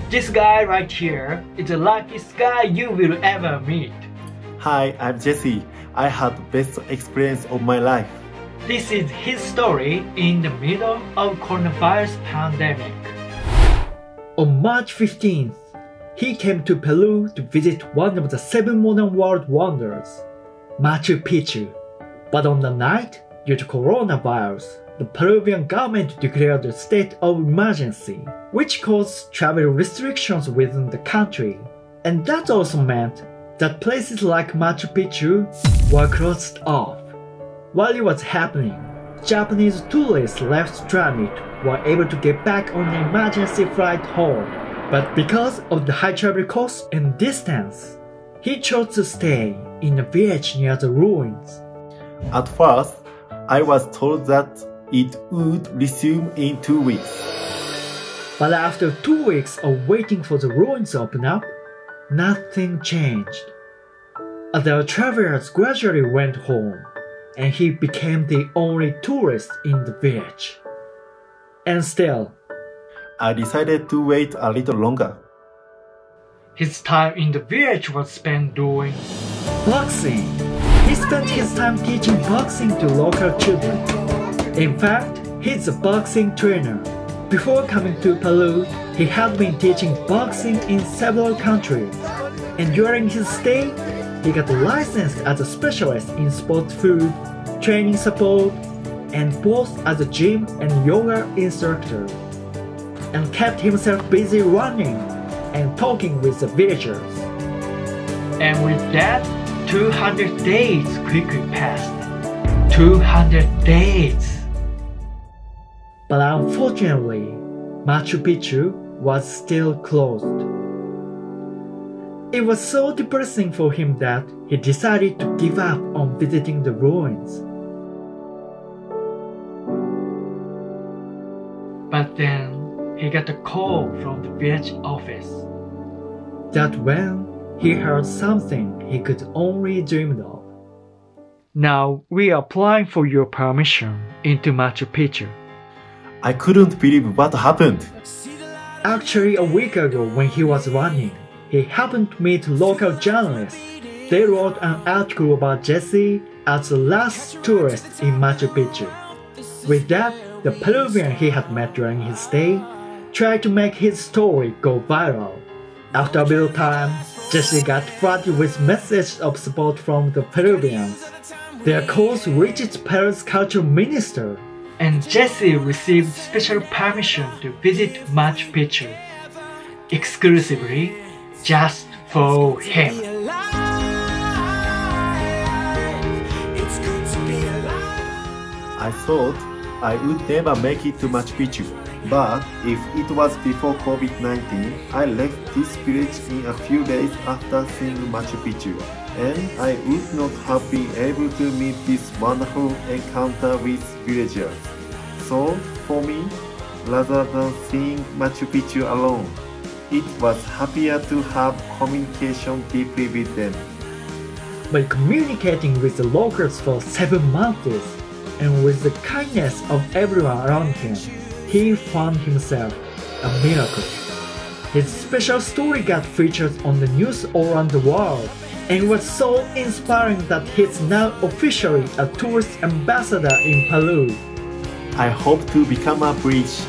This guy right here is the luckiest guy you will ever meet. Hi, I'm Jesse. I had the best experience of my life. This is his story in the middle of coronavirus pandemic. On March 15th, he came to Peru to visit one of the 7 modern world wonders, Machu Picchu. But on the night, due to coronavirus, the Peruvian government declared a state of emergency, which caused travel restrictions within the country. And that also meant that places like Machu Picchu were closed off. While it was happening, Japanese tourists left stranded were able to get back on an emergency flight home. But because of the high travel costs and distance, he chose to stay in a village near the ruins. At first, I was told that it would resume in 2 weeks. But after 2 weeks of waiting for the ruins to open up, nothing changed. Other travelers gradually went home, and he became the only tourist in the village. And still, I decided to wait a little longer. His time in the village was spent doing boxing. He spent his time teaching boxing to local children. In fact, he's a boxing trainer. Before coming to Peru, he had been teaching boxing in several countries. And during his stay, he got licensed as a specialist in sports food, training support, and both as a gym and yoga instructor, and kept himself busy running and talking with the villagers. And with that, 200 days quickly passed. 200 days! But unfortunately, Machu Picchu was still closed. It was so depressing for him that he decided to give up on visiting the ruins. But then, he got a call from the village office. That's when he heard something he could only dream of. Now we are applying for your permission into Machu Picchu. I couldn't believe what happened. Actually, a week ago when he was running, he happened to meet local journalists. They wrote an article about Jesse as the last tourist in Machu Picchu. With that, the Peruvian he had met during his stay tried to make his story go viral. After a little time, Jesse got flooded with messages of support from the Peruvians. Their calls reached Peru's culture minister, and Jesse received special permission to visit Machu Picchu, exclusively just for him. I thought I would never make it to Machu Picchu, but if it was before COVID-19, I left this village in a few days after seeing Machu Picchu, and I would not have been able to meet this wonderful encounter with villagers. So, for me, rather than seeing Machu Picchu alone, it was happier to have communication deeply with them. By communicating with the locals for 7 months, and with the kindness of everyone around him, he found himself a miracle. His special story got featured on the news all around the world, and was so inspiring that he's now officially a tourist ambassador in Peru. I hope to become a bridge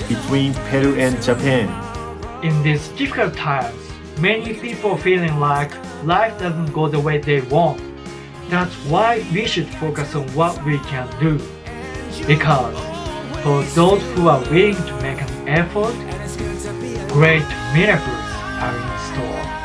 between Peru and Japan. In these difficult times, many people feeling like life doesn't go the way they want. That's why we should focus on what we can do. Because for those who are willing to make an effort, great miracles are in store.